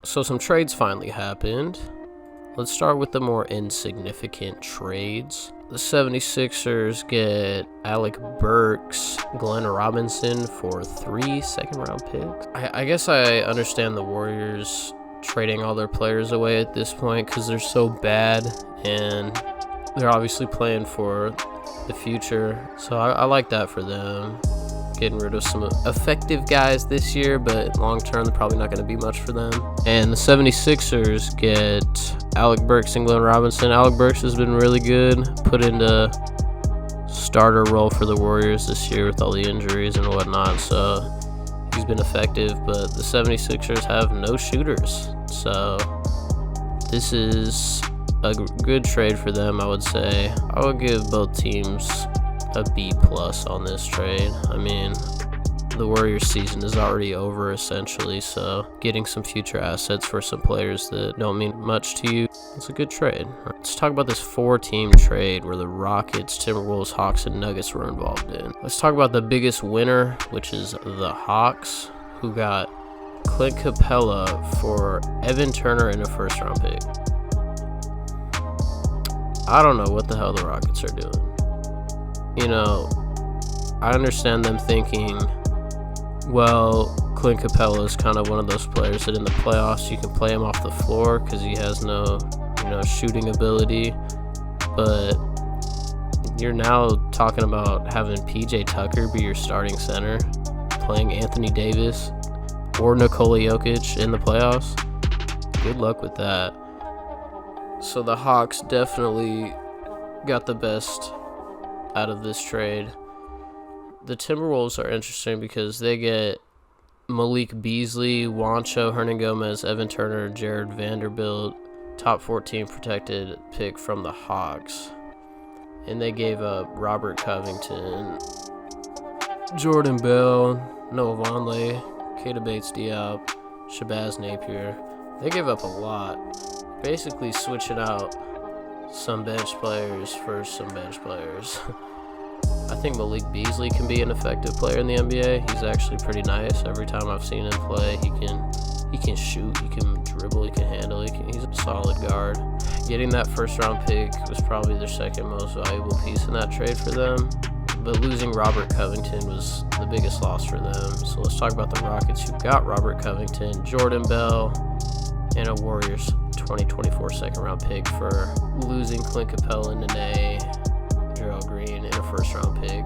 So some trades finally happened. Let's start with the more insignificant trades. The 76ers get Alec Burks, Glenn Robinson for 3 second-round picks. I guess I understand the Warriors trading all their players away at this point because they're so bad and they're obviously playing for the future. So I like that for them. Getting rid of some effective guys this year, but long term, they're probably not going to be much for them. And the 76ers get Alec Burks and Glenn Robinson. Alec Burks has been really good, put into starter role for the Warriors this year with all the injuries and whatnot, so he's been effective, but the 76ers have no shooters. So this is a good trade for them, I would say. I would give both teams a B+ on this trade. I mean, the Warriors season is already over essentially, so getting some future assets for some players that don't mean much to you, it's a good trade. Let's talk about this 4-team trade where the Rockets, Timberwolves, Hawks, and Nuggets were involved in. Let's talk about the biggest winner, which is the Hawks, who got Clint Capella for Evan Turner and a first-round pick. I don't know what the hell the Rockets are doing. You know, I understand them thinking, well, Clint Capella is kind of one of those players that in the playoffs you can play him off the floor because he has no, shooting ability. But you're now talking about having PJ Tucker be your starting center, playing Anthony Davis or Nikola Jokic in the playoffs. Good luck with that. So the Hawks definitely got the best out of this trade. The Timberwolves are interesting because they get Malik Beasley, Juancho Hernangomez, Evan Turner, Jared Vanderbilt, top 14 protected pick from the Hawks. And they gave up Robert Covington, Jordan Bell, Noah Vonleh, Keita Bates-Diop, Shabazz Napier. They gave up a lot, basically switching out some bench players for some bench players. I think Malik Beasley can be an effective player in the NBA. He's actually pretty nice. Every time I've seen him play, he can shoot, he can dribble, he can handle, he's a solid guard. Getting that first-round pick was probably their second most valuable piece in that trade for them. But losing Robert Covington was the biggest loss for them. So let's talk about the Rockets, who got Robert Covington, Jordan Bell, and a Warriors 2024 second-round pick for losing Clint Capella, Nene, Gerald Green, and a first-round pick.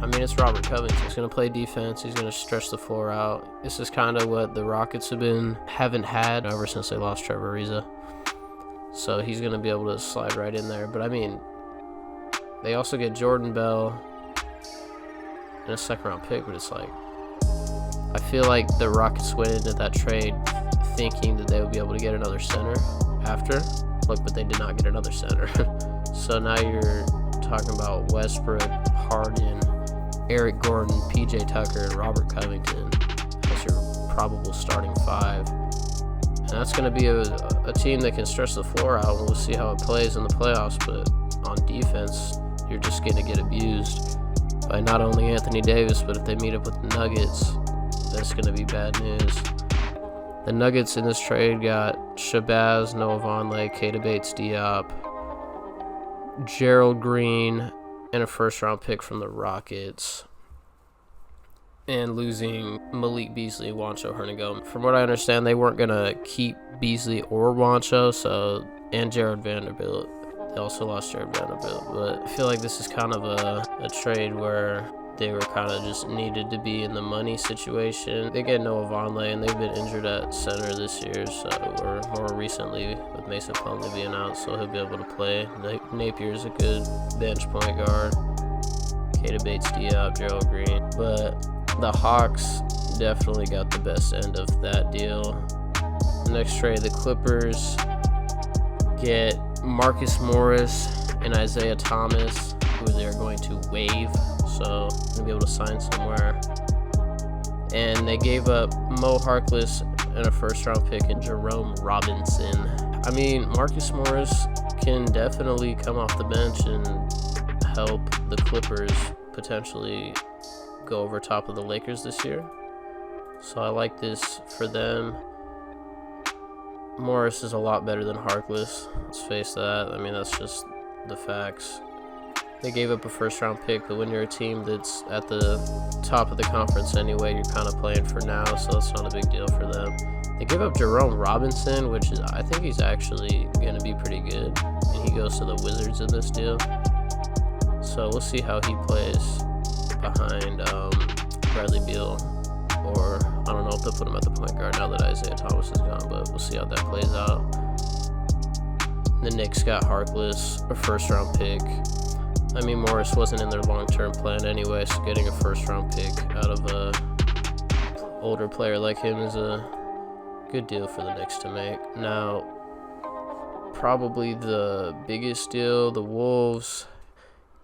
I mean, it's Robert Covington. He's going to play defense. He's going to stretch the floor out. This is kind of what the Rockets haven't had ever since they lost Trevor Ariza. So he's going to be able to slide right in there. But, I mean, they also get Jordan Bell and a second-round pick, but it's like, I feel like the Rockets went into that trade thinking that they would be able to get another center after. Look, but they did not get another center. So now you're talking about Westbrook, Harden, Eric Gordon, PJ Tucker, and Robert Covington as your probable starting 5. And that's going to be a team that can stretch the floor out, and we'll see how it plays in the playoffs. But on defense, you're just going to get abused by not only Anthony Davis, but if they meet up with the Nuggets, that's going to be bad news. The Nuggets in this trade got Shabazz, Noah Vonleh, Keita Bates-Diop, Gerald Green, and a first-round pick from the Rockets, and losing Malik Beasley, Juancho Hernangomez. From what I understand, they weren't going to keep Beasley or Juancho, and Jared Vanderbilt. They also lost Jared Vanderbilt, but I feel like this is kind of a trade where they were kind of just needed to be in the money situation. They get Noah Vonleh, and they've been injured at center this year, or more recently with Mason Plumlee being out, so he'll be able to play. Napier's a good bench point guard. Keita Bates-Diop, Gerald Green. But the Hawks definitely got the best end of that deal. The next trade, the Clippers get Marcus Morris and Isaiah Thomas, who they're going to waive. So going to be able to sign somewhere. And they gave up Mo Harkless and a first-round pick and Jerome Robinson. I mean, Marcus Morris can definitely come off the bench and help the Clippers potentially go over top of the Lakers this year. So I like this for them. Morris is a lot better than Harkless. Let's face that. I mean, that's just the facts. They gave up a first-round pick, but when you're a team that's at the top of the conference anyway, you're kind of playing for now, so that's not a big deal for them. They give up Jerome Robinson, which is, I think he's actually going to be pretty good, and he goes to the Wizards in this deal. So we'll see how he plays behind Bradley Beal, or I don't know if they'll put him at the point guard now that Isaiah Thomas is gone, but we'll see how that plays out. The Knicks got Harkless, a first-round pick. I mean, Morris wasn't in their long-term plan anyway, so getting a first-round pick out of a older player like him is a good deal for the Knicks to make. Now, probably the biggest deal, the Wolves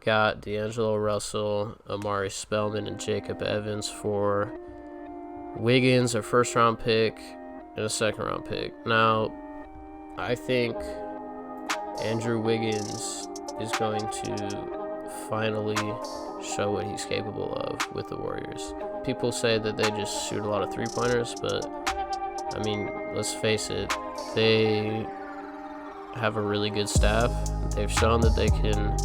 got D'Angelo Russell, Amari Spellman, and Jacob Evans for Wiggins, a first-round pick, and a second-round pick. Now, I think Andrew Wiggins is going to finally show what he's capable of with the Warriors. People say that they just shoot a lot of three-pointers, but I mean, let's face it, they have a really good staff. They've shown that they can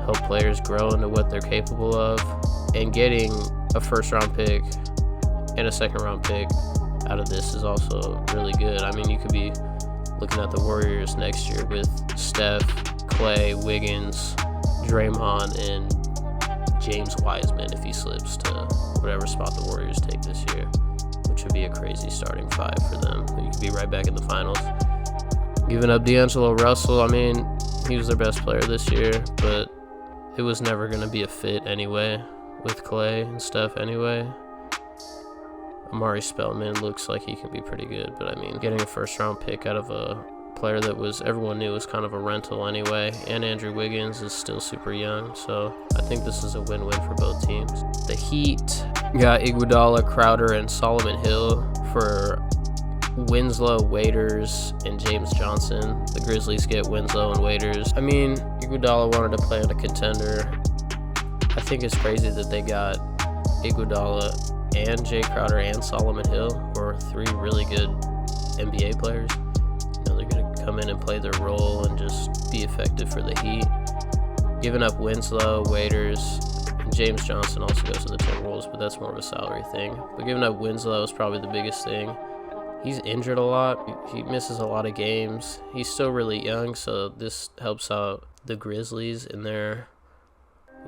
help players grow into what they're capable of, and getting a first-round pick and a second-round pick out of this is also really good. I mean, you could be looking at the Warriors next year with Steph, Clay, Wiggins, Draymond, and James Wiseman if he slips to whatever spot the Warriors take this year, which would be a crazy starting five for them. You could be right back in the finals. Giving up D'Angelo Russell, I mean, he was their best player this year, but it was never going to be a fit anyway with Clay and Steph anyway. Amari Spellman looks like he can be pretty good, but I mean, getting a first-round pick out of a player that everyone knew was kind of a rental anyway, and Andrew Wiggins is still super young, so I think this is a win-win for both teams. The Heat got Iguodala, Crowder, and Solomon Hill for Winslow, Waiters, and James Johnson. The Grizzlies get Winslow and Waiters. I mean, Iguodala wanted to play on a contender. I think it's crazy that they got Iguodala and Jay Crowder and Solomon Hill, who are three really good NBA players. You know, they're going to come in and play their role and just be effective for the Heat. Giving up Winslow, Waiters, and James Johnson also goes to the Timberwolves, but that's more of a salary thing. But giving up Winslow is probably the biggest thing. He's injured a lot. He misses a lot of games. He's still really young, so this helps out the Grizzlies in their,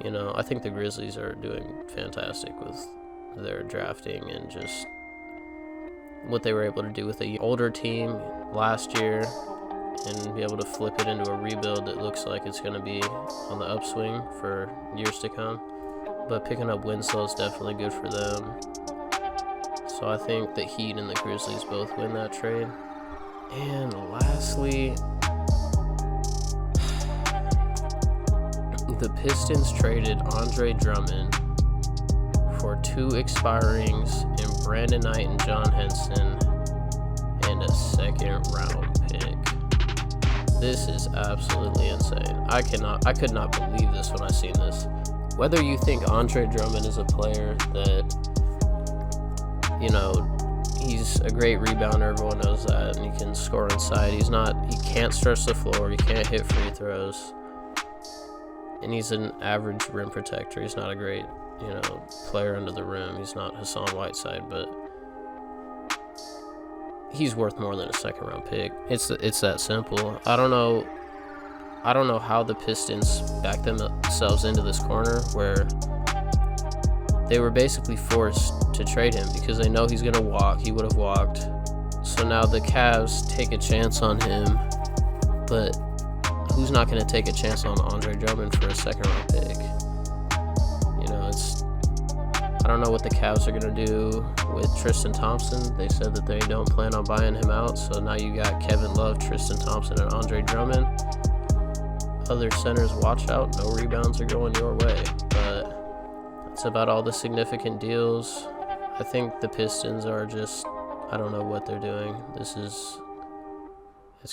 you know, I think the Grizzlies are doing fantastic with their drafting and just what they were able to do with an older team last year and be able to flip it into a rebuild that looks like it's going to be on the upswing for years to come. But picking up Winslow is definitely good for them. So I think the Heat and the Grizzlies both win that trade. And lastly, the Pistons traded Andre Drummond for 2 expirings in Brandon Knight and John Henson and a second-round pick. This is absolutely insane. I could not believe this when I seen this. Whether you think Andre Drummond is a player that, you know, he's a great rebounder, everyone knows that, and he can score inside. He can't stretch the floor, he can't hit free throws, and he's an average rim protector. He's not a great, you know, player under the rim. He's not Hassan Whiteside, but he's worth more than a second-round pick. It's that simple. I don't know how the Pistons backed themselves into this corner where they were basically forced to trade him because they know he's going to walk. He would have walked. So now the Cavs take a chance on him, but who's not going to take a chance on Andre Drummond for a second-round pick? You know, I don't know what the Cavs are going to do with Tristan Thompson. They said that they don't plan on buying him out, so now you got Kevin Love, Tristan Thompson, and Andre Drummond. Other centers, watch out. No rebounds are going your way, but that's about all the significant deals. I think the Pistons are just, I don't know what they're doing. It's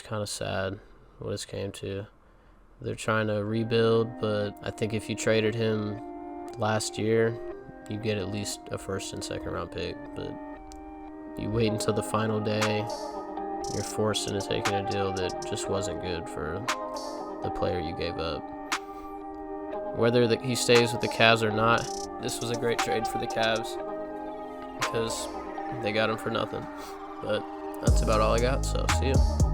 kind of sad what it's came to. They're trying to rebuild, but I think if you traded him last year, you get at least a first and second round pick. But you wait until the final day, you're forced into taking a deal that just wasn't good for the player you gave up. Whether he stays with the Cavs or not, this was a great trade for the Cavs because they got him for nothing. But that's about all I got, so see ya.